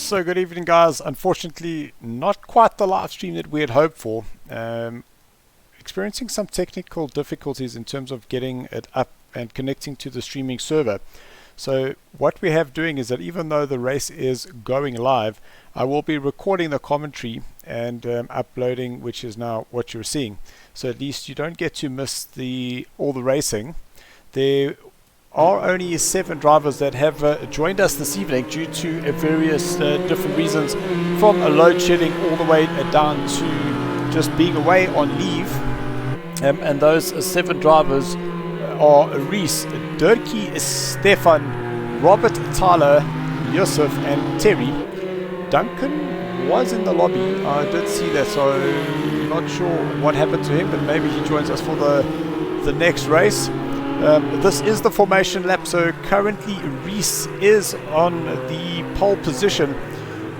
So good evening, guys. Unfortunately, not quite the live stream that we had hoped for. Experiencing some technical difficulties in terms of getting it up and connecting to the streaming server. So what we have doing is that even though the race is going live, I will be recording the commentary and uploading, which is now what you're seeing. So at least you don't get to miss all the racing. There are only 7 drivers that have joined us this evening due to various different reasons, from a load shedding all the way down to just being away on leave. And those 7 drivers are Reese, Dirkie, Stefan, Robert, Tyler, Yusuf and Terry. Duncan was in the lobby, I did see that, so not sure what happened to him, but maybe he joins us for the next race. This is the formation lap, so currently Reese is on the pole position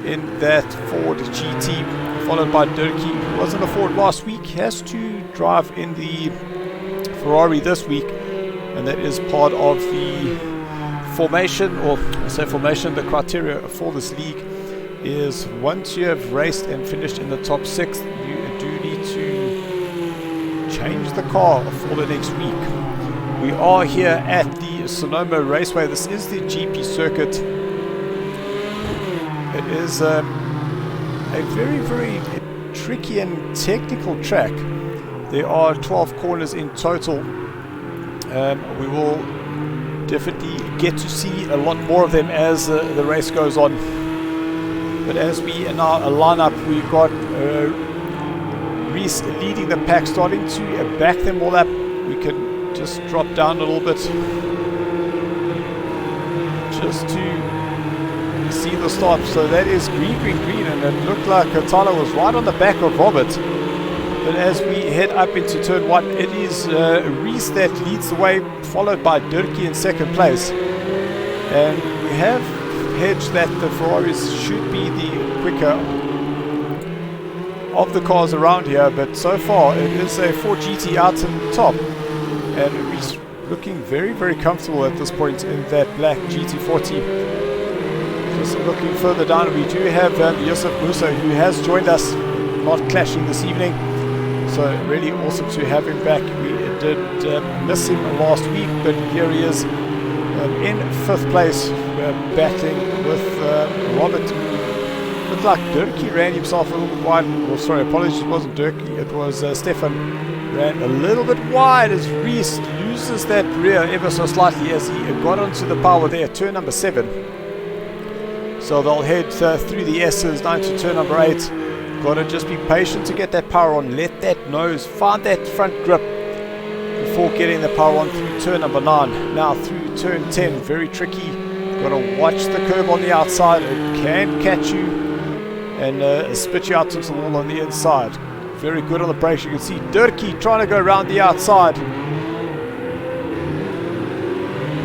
in that Ford GT, followed by Dirkie, who was in the Ford last week, has to drive in the Ferrari this week, and that is part of the formation, or I say formation, the criteria for this league is once you have raced and finished in the top 6, you do need to change the car for the next week. We are here at the Sonoma Raceway. This is the GP circuit. It is a very, very tricky and technical track. There are 12 corners in total. We will definitely get to see a lot more of them as the race goes on. But as we now line up, we've got Reese leading the pack, starting to back them all up. We can just drop down a little bit just to see the start. So that is green, and it looked like Tyler was right on the back of Robert. But as we head up into turn 1, it is Reese that leads the way, followed by Dirkie in second place. And we have hedged that the Ferraris should be the quicker of the cars around here, but so far it is a Ford GT out on top. And Reese looking very, very comfortable at this point in that black GT40. Just looking further down, we do have Yusuf Musa, who has joined us, not clashing this evening. So really awesome to have him back. We did miss him last week, but here he is in 5th place, battling with Robert. Looked like Dirkie ran himself a little bit wide. Oh, sorry, apologies, it wasn't Dirkie, it was Stefan. Ran a little bit wide as Reese loses that rear ever so slightly as he got onto the power there, turn number 7. So they'll head through the S's down to turn number 8. Got to just be patient to get that power on. Let that nose find that front grip before getting the power on through turn number 9. Now through turn 10, very tricky. Got to watch the curb on the outside. It can catch you and spit you out into the wall on the inside. Very good on the brakes. You can see Dirkie trying to go around the outside.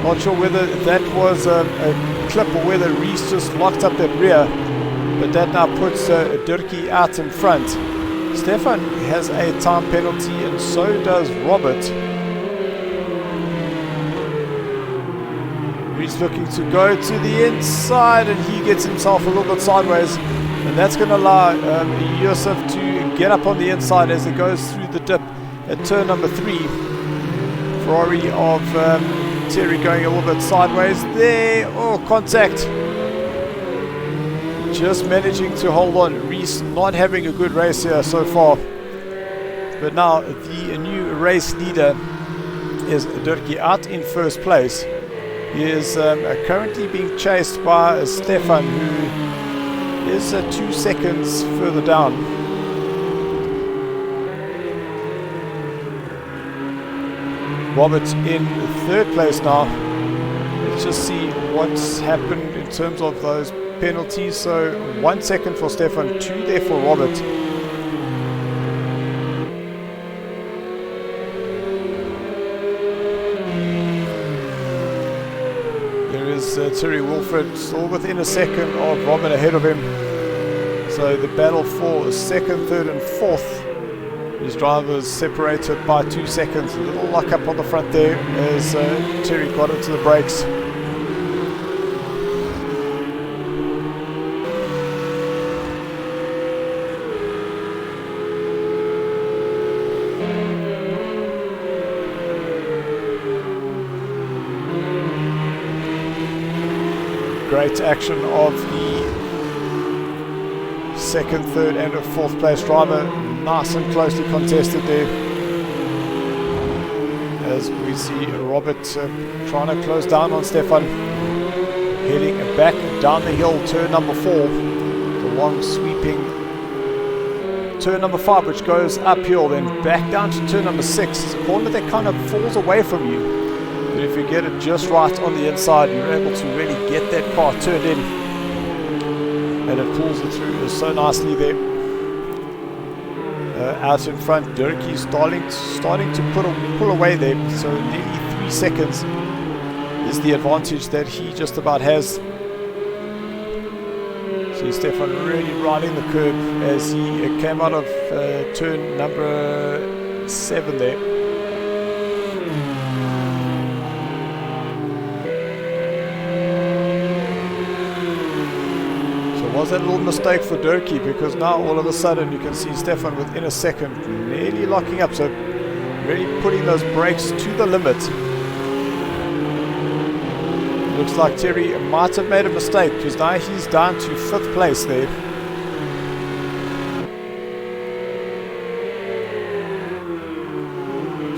Not sure whether that was a clip or whether Reese just locked up that rear. But that now puts Dirkie out in front. Stefan has a time penalty and so does Robert. Reese looking to go to the inside and he gets himself a little bit sideways. And that's going to allow Yusuf to get up on the inside as it goes through the dip at turn number 3. Ferrari of Terry going a little bit sideways there. Oh, contact. Just managing to hold on. Reese not having a good race here so far. But now the new race leader is Dirkie out in 1st place. He is currently being chased by Stefan, who is 2 seconds further down. Robert's in 3rd place now. Let's just see what's happened in terms of those penalties. So 1 second for Stefan, 2 there for Robert. There is Terry Wilfred still within a second of Robert ahead of him. So the battle for 2nd, 3rd and 4th. His drivers separated by 2 seconds. A little luck up on the front there as Terry got into the brakes. great action of the second, third and fourth place driver. Nice and closely contested there, as we see Robert trying to close down on Stefan, heading back down the hill, turn number 4, the long sweeping turn number 5, which goes uphill, then back down to turn number 6. It's a corner that kind of falls away from you, but if you get it just right on the inside, you're able to really get that car turned in, and it pulls it through so nicely there. Out in front, Durkee starting to pull away there, so nearly 3 seconds is the advantage that he just about has. See Stefan really riding the curb as he came out of turn number 7 there. Was that a little mistake for Durkee, because now all of a sudden you can see Stefan within a second nearly locking up, so really putting those brakes to the limit. Looks like Terry might have made a mistake, because now he's down to 5th place there.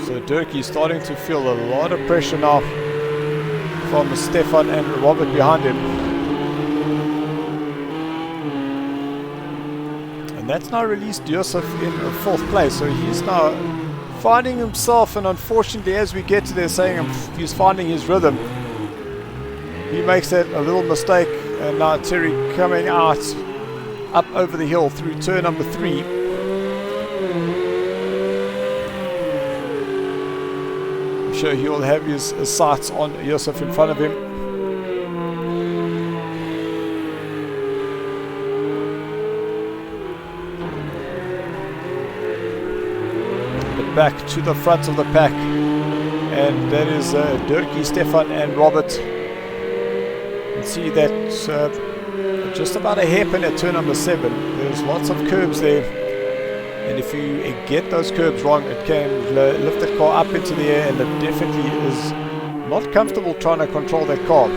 So Durkee starting to feel a lot of pressure now from Stefan and Robert behind him. And that's now released Joseph in 4th place, so he's now finding himself, and unfortunately as we get to there saying he's finding his rhythm, he makes that a little mistake, and now Terry coming out up over the hill through turn number 3. I'm sure he will have his sights on Joseph in front of him. Back to the front of the pack, and that is Durkee, Stefan and Robert. You can see that just about a hairpin at turn number 7. There's lots of curbs there, and if you get those curbs wrong, it can lift the car up into the air, and it definitely is not comfortable trying to control that car.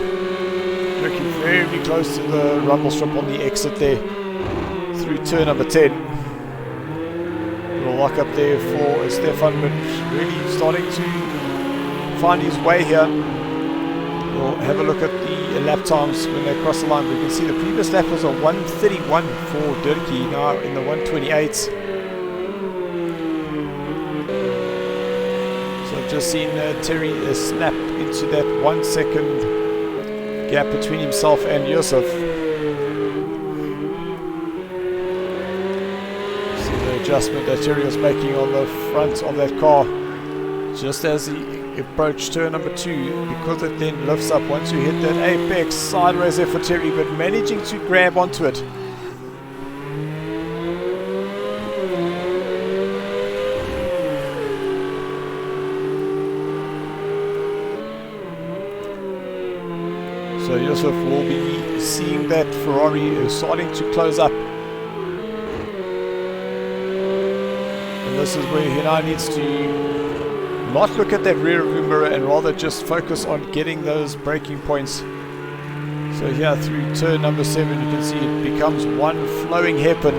Durkee very close to the rumble strip on the exit there through turn number 10. Lock up there for Stefan, but really starting to find his way here. We'll have a look at the lap times when they cross the line. We can see the previous lap was a 1:31 for Durkee, now in the 1:28s. So I've just seen Terry snap into that 1 second gap between himself and Joseph. Adjustment that Terry was making on the front of that car just as he approached turn number 2, because it then lifts up once you hit that apex. Sideways there for Terry, but managing to grab onto it. So Joseph will be seeing that Ferrari starting to close up. This is where he now needs to not look at that rear view mirror and rather just focus on getting those braking points. So here through turn number 7 you can see it becomes one flowing hairpin.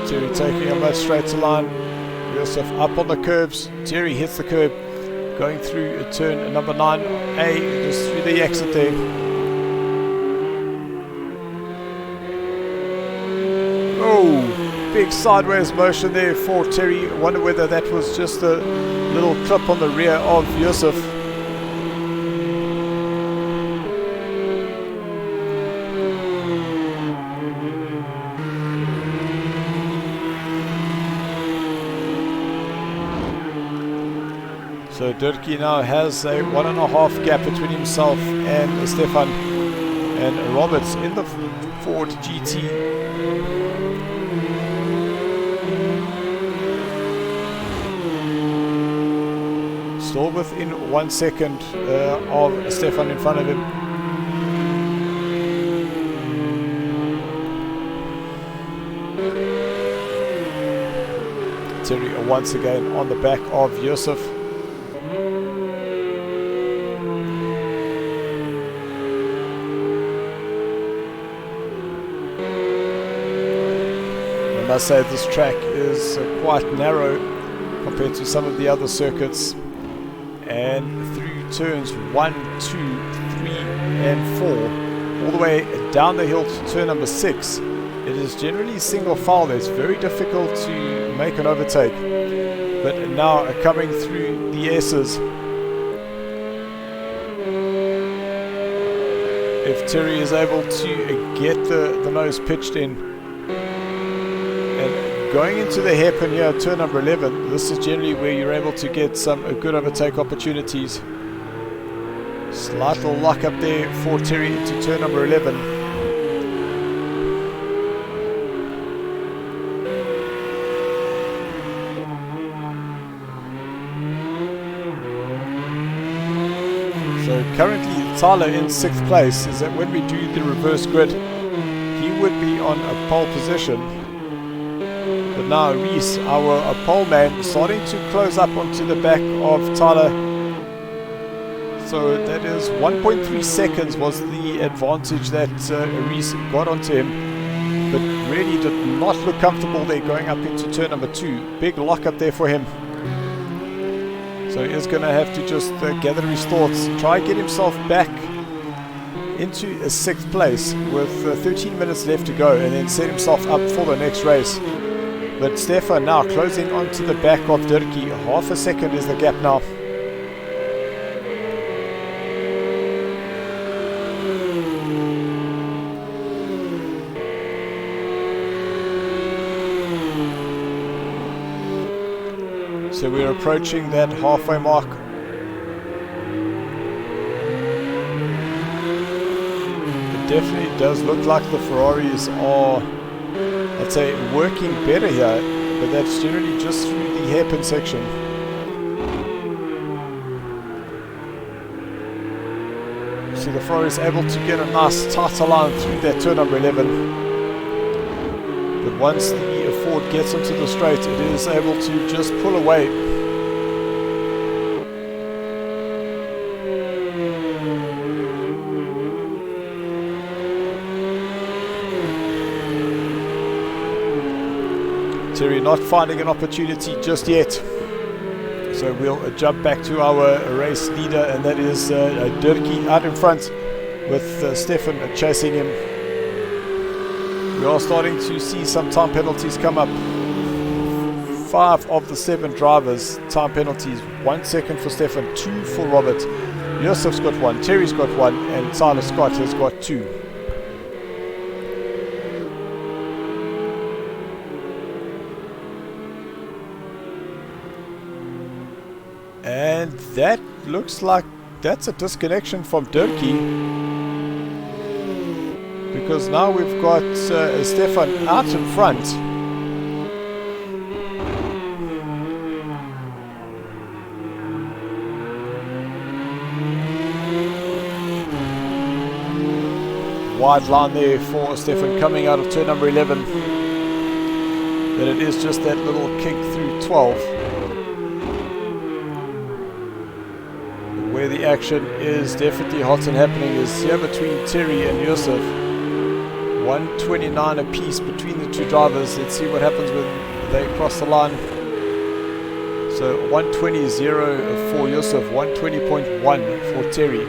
Terry taking a much straighter line. Joseph up on the curbs. Terry hits the curb going through turn number 9A, just through the exit there. Big sideways motion there for Terry. Wonder whether that was just a little clip on the rear of Joseph. So Durkee now has a 1.5 gap between himself and Stefan, and Roberts in the Ford GT. Still within 1 second of Stefan in front of him. Terry once again on the back of Joseph. must say this track is quite narrow compared to some of the other circuits. And through turns 1, 2, 3 and 4, all the way down the hill to turn number 6, it is generally single file. It's very difficult to make an overtake. But now coming through the S's, if Terry is able to get the nose pitched in, and going into the hairpin here, turn number 11, this is generally where you're able to get some good overtake opportunities. Slight little lock up there for Terry into turn number 11. So currently Tyler in 6th place. Is that when we do the reverse grid, he would be on a pole position. But now Reese, our pole man, starting to close up onto the back of Tyler. So that is 1.3 seconds was the advantage that Reese got onto him. But really did not look comfortable there going up into turn number 2. Big lock up there for him. So he is going to have to just gather his thoughts, try get himself back into a 6th place with 13 minutes left to go, and then set himself up for the next race. But Stefan now closing onto the back of Dirkie. Half a second is the gap now. So we're approaching that halfway mark. It definitely does look like the Ferraris are, I'd say, working better here, but that's generally just through the hairpin section. So the Ferrari is able to get a nice tighter line through that turn number 11. But once the Ford gets into the straight, it is able to just pull away. Terry not finding an opportunity just yet. So we'll jump back to our race leader, and that is Dirkie out in front with Stefan chasing him. We are starting to see some time penalties come up. 5 of the 7 drivers time penalties. 1 second for Stefan, 2 for Robert. Yosef's got 1, Terry's got 1, and Tyler Scott has got 2. And that looks like that's a disconnection from Dirkie. Because now we've got Stefan out in front. Wide line there for Stefan coming out of turn number 11. But it is just that little kick through 12. Where the action is definitely hot and happening is here between Terry and Yosef. 129 apiece between the 2 drivers. Let's see what happens when they cross the line. So 120.0 for Yosef, 120.1 for Terry.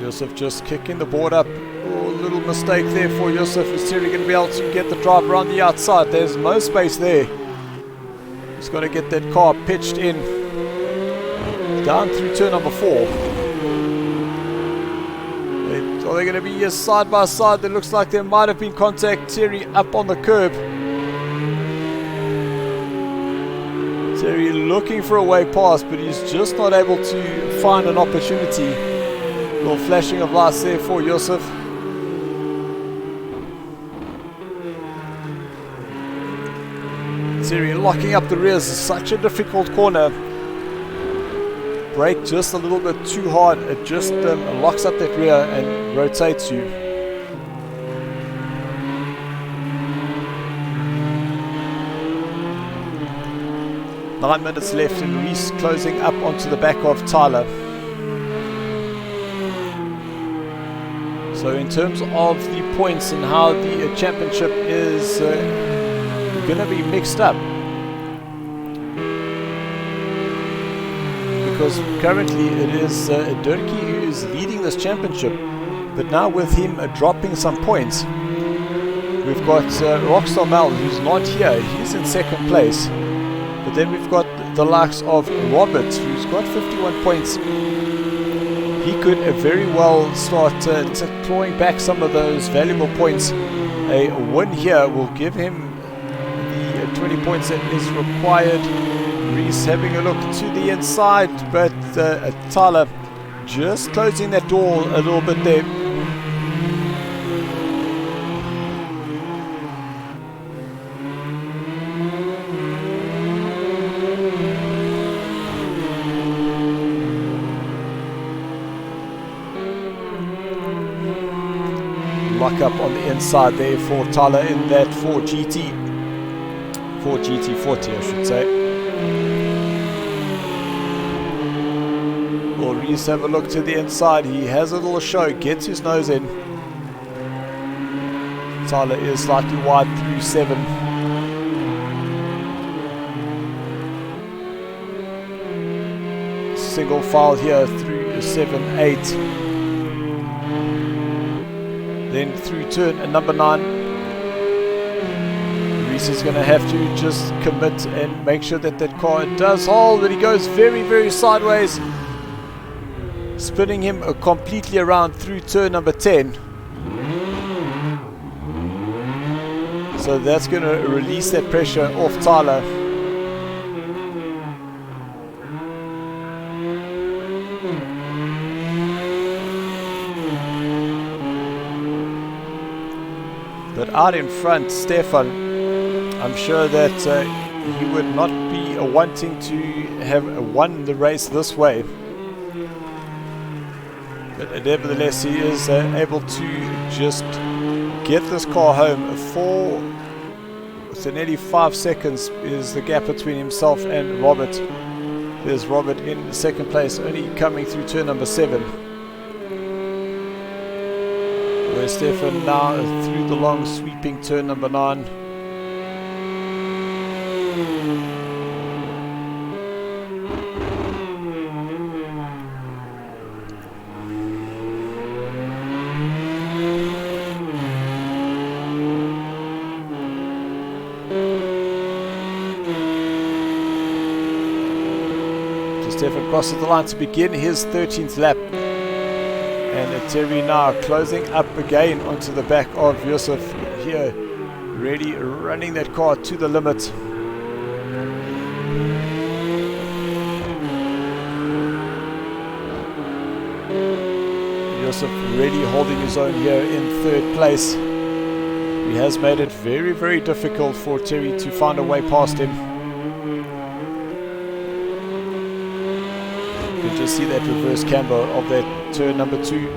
Yosef just kicking the board up. Oh, little mistake there for Yosef. Is Terry going to be able to get the drive around the outside? There's no space there. He's got to get that car pitched in. Down through turn number 4. Are they going to be side by side? It looks like there might have been contact. Terry up on the curb. Terry looking for a way past, but he's just not able to find an opportunity. Little flashing of lights there for Yosef. Terry locking up the rears. Such a difficult corner. Brake just a little bit too hard. It just locks up that rear and rotates you. Nine minutes left, and Reese closing up onto the back of Tyler. So in terms of the points and how the championship is going to be mixed up, because currently it is Durkee who is leading this championship, but now with him dropping some points, we've got Rockstar Mel, who's not here. He's in second place. But then we've got the likes of Robert, who's got 51 points. He could very well start clawing back some of those valuable points. A win here will give him the 20 points that is required. Reese having a look to the inside, but Tyler just closing that door a little bit there. Lock up on the inside there for Tyler in that 4GT40 I should say. Will Reese have a look to the inside? He has a little show, gets his nose in. Tyler is slightly wide through 7. Single file here through 7, 8. Then through turn number 9, Reese is going to have to just commit and make sure that that car does hold, but he goes very, very sideways, spinning him completely around through turn number 10. So that's going to release that pressure off Tyler. But out in front, Stefan, I'm sure that he would not be wanting to have won the race this way. But nevertheless, he is able to just get this car home. So nearly 5 seconds is the gap between himself and Robert. There's Robert in second place, only coming through turn number 7. Where Stefan now through the long sweeping turn number 9. So Stefan crosses the line to begin his 13th lap. And Terry now closing up again onto the back of Yusuf here, really running that car to the limit. Yusuf really holding his own here in third place. He has made it very, very difficult for Terry to find a way past him. You can just see that reverse camber of that turn number 2.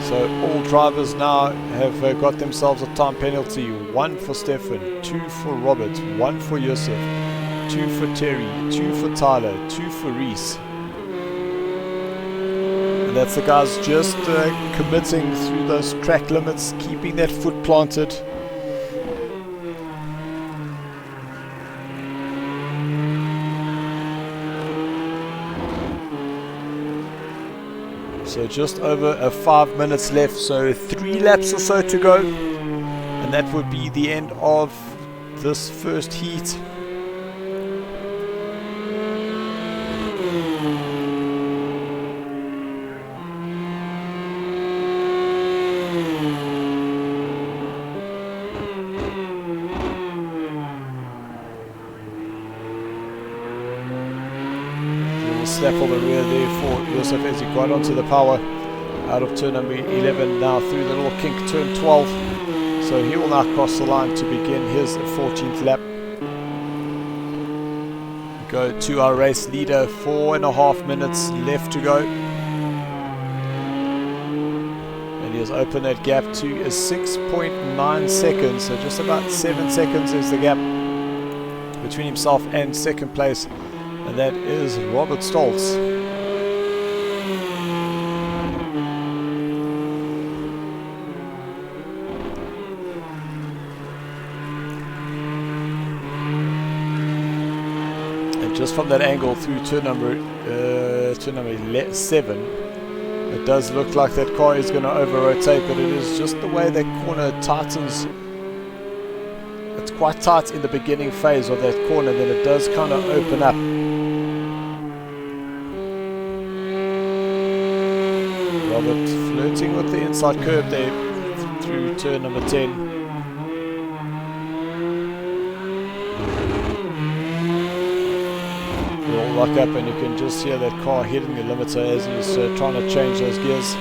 So all drivers now have got themselves a time penalty. 1 for Stefan, 2 for Robert, 1 for Yusuf, 2 for Terry, 2 for Tyler, 2 for Reese. That's the guys just committing through those track limits, keeping that foot planted. So just over 5 minutes left, so 3 laps or so to go, and that would be the end of this first heat. Slap on the rear there for Yusuf as he got onto the power out of turn number 11, now through the little kink turn 12. So he will now cross the line to begin his 14th lap. Go to our race leader, 4.5 minutes left to go. And he has opened that gap to 6.9 seconds, so just about 7 seconds is the gap between himself and second place, and that is Robert Stoltz. And just from that angle through turn number 7, it does look like that car is going to over-rotate, but it is just the way that corner tightens. It's quite tight in the beginning phase of that corner, then it does kind of open up. Robert flirting with the inside curb there through turn number 10. We'll lock up and you can just hear that car hitting the limiter as he's trying to change those gears.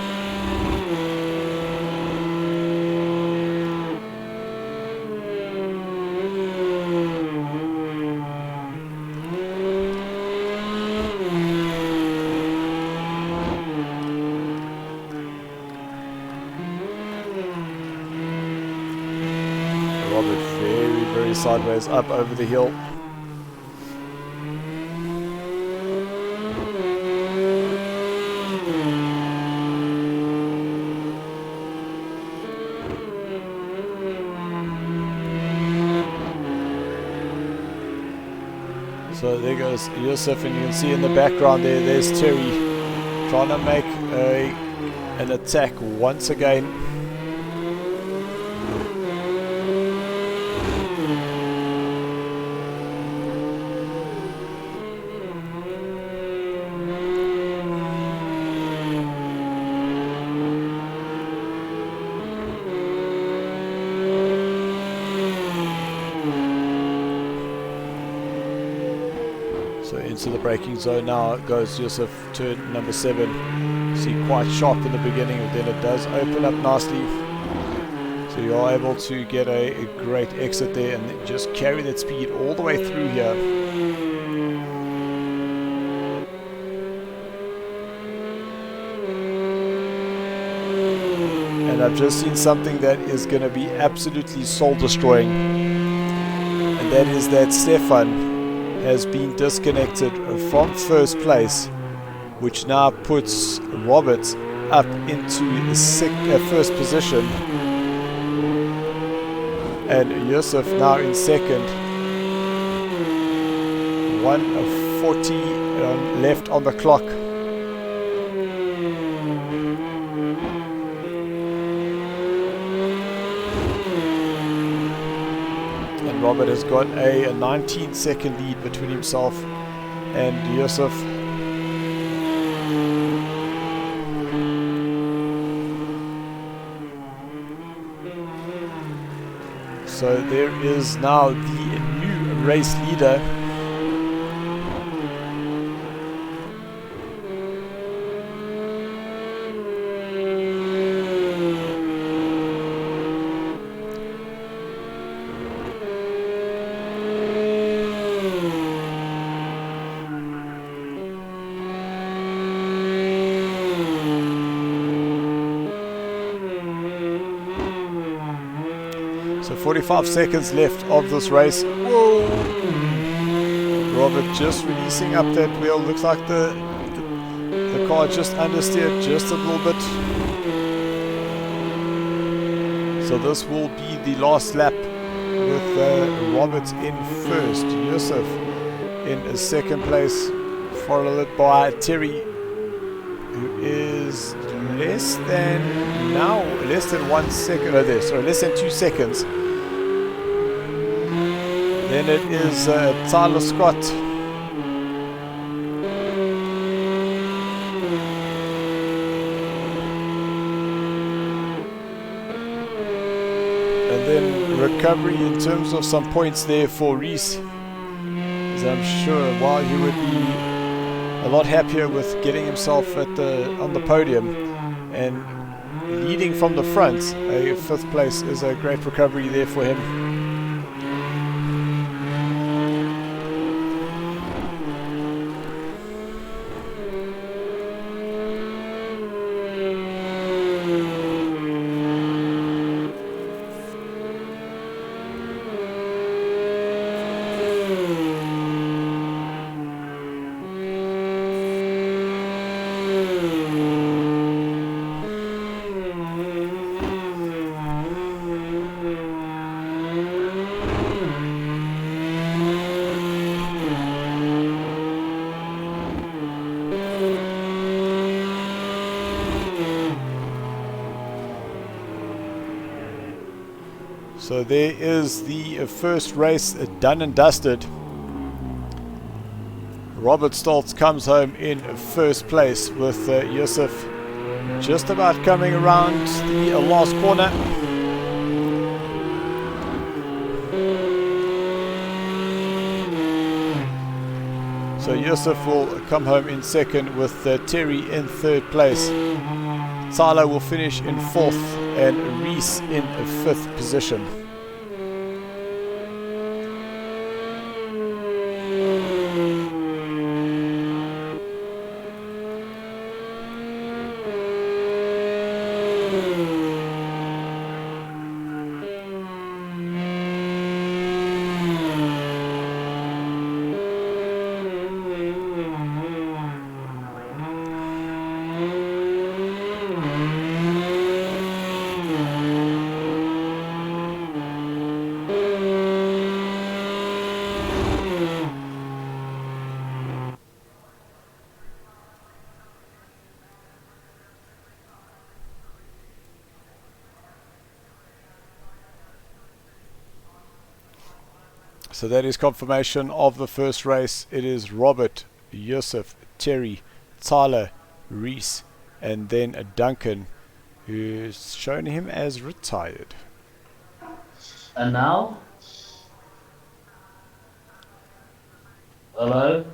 Robert very sideways up over the hill. So there goes Yusuf, and you can see in the background there's Terry trying to make an attack once again. So into the braking zone now goes Yusuf, turn number 7. See, quite sharp in the beginning, but then it does open up nicely. So you are able to get a great exit there and then just carry that speed all the way through here. And I've just seen something that is going to be absolutely soul destroying. And that is that Stefan has been disconnected from first place, which now puts Robert up into first position, and Yusuf now in second. 1:40 left on the clock. Robert has got a 19-second lead between himself and Yusuf. So there is now the new race leader. So 45 seconds left of this race. Whoa! Robert just releasing up that wheel. Looks like the car just understeered just a little bit. So this will be the last lap with Robert in first, Yusuf in second place, followed by Terry, who is less than 1 second, less than 2 seconds. Then it is Tyler Scott. And then recovery in terms of some points there for Reese, as I'm sure while he would be a lot happier with getting himself on the podium and leading from the front. A 5th place is a great recovery there for him. So there is the first race done and dusted. Robert Stoltz comes home in first place with Yusuf just about coming around the last corner. So Yusuf will come home in second with Terry in third place. Tyler will finish in fourth and Reese in fifth position. So that is confirmation of the first race. It is Robert, Yusuf, Terry, Tyler, Reese, and then Duncan, who's shown him as retired. And now? Hello?